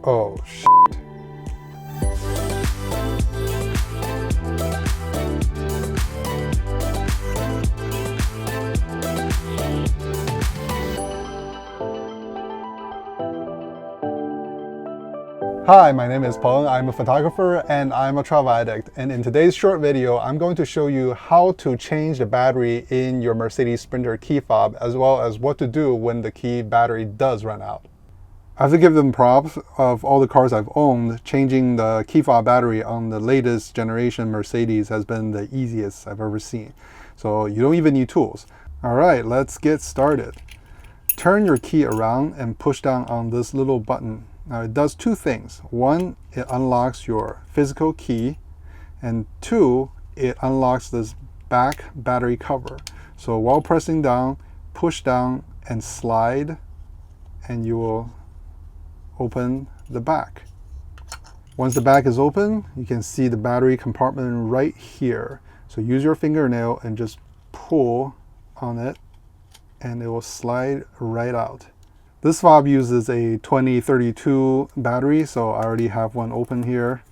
Oh, shit. Hi, my name is Peng. I'm a photographer and I'm a travel addict. And in today's short video, I'm going to show you how to change the battery in your Mercedes Sprinter key fob, as well as what to do when the key battery does run out. I have to give them props. Of all the cars I've owned, changing the key fob battery on the latest generation Mercedes has been the easiest I've ever seen. So you don't even need tools. All right, let's get started. Turn your key around and push down on this little button. Now it does two things. One, it unlocks your physical key, and two, it unlocks this back battery cover. So while pressing down, push down and slide, and you will open the back. Once the back is open, you can see the battery compartment right here. So use your fingernail and just pull on it, and it will slide right out. This fob uses a 2032 battery, so I already have one open here.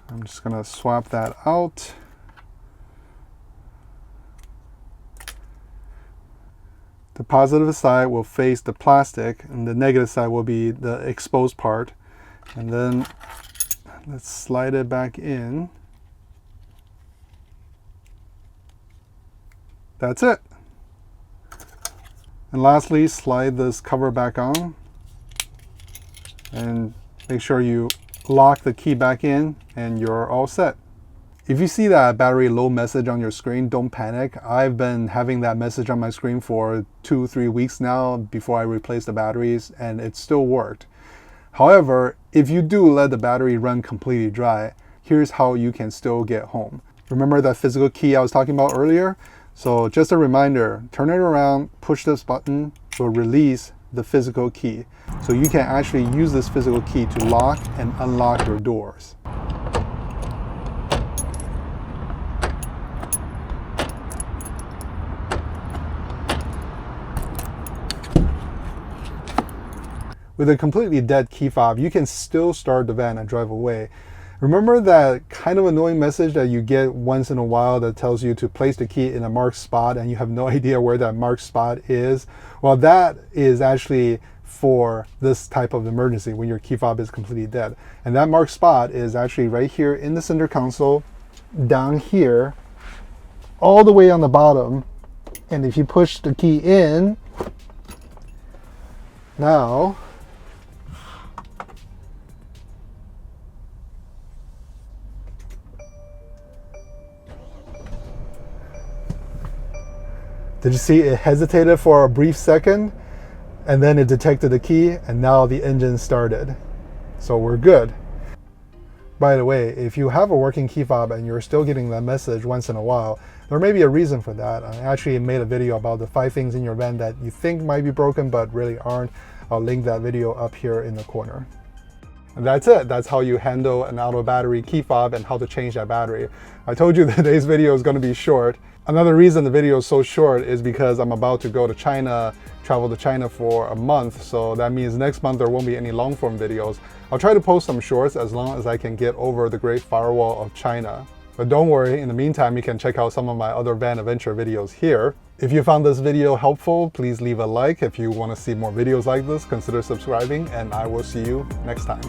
I'm just gonna swap that out. The positive side will face the plastic, and the negative side will be the exposed part. And then let's slide it back in. That's it. And lastly, slide this cover back on and make sure you lock the key back in and you're all set. If you see that battery low message on your screen, don't panic. I've been having that message on my screen for 2-3 weeks now before I replaced the batteries, and it still worked. However, if you do let the battery run completely dry, here's how you can still get home. Remember that physical key I was talking about earlier? So just a reminder, turn it around, push this button, will release the physical key. So you can actually use this physical key to lock and unlock your doors. With a completely dead key fob, you can still start the van and drive away. Remember that kind of annoying message that you get once in a while that tells you to place the key in a marked spot and you have no idea where that marked spot is? Well, that is actually for this type of emergency when your key fob is completely dead. And that marked spot is actually right here in the center console, down here, all the way on the bottom. And if you push the key in, now, did you see it hesitated for a brief second and then it detected the key and now the engine started. So we're good. By the way, if you have a working key fob and you're still getting that message once in a while, there may be a reason for that. I actually made a video about the 5 things in your van that you think might be broken but really aren't. I'll link that video up here in the corner. And that's it. That's how you handle an auto battery key fob and how to change that battery. I told you today's video is going to be short. Another reason the video is so short is because I'm about to go to China, travel to China for a month. So that means next month there won't be any long form videos. I'll try to post some shorts as long as I can get over the Great Firewall of China. But don't worry, in the meantime, you can check out some of my other van adventure videos here. If you found this video helpful, please leave a like. If you want to see more videos like this, consider subscribing, and I will see you next time.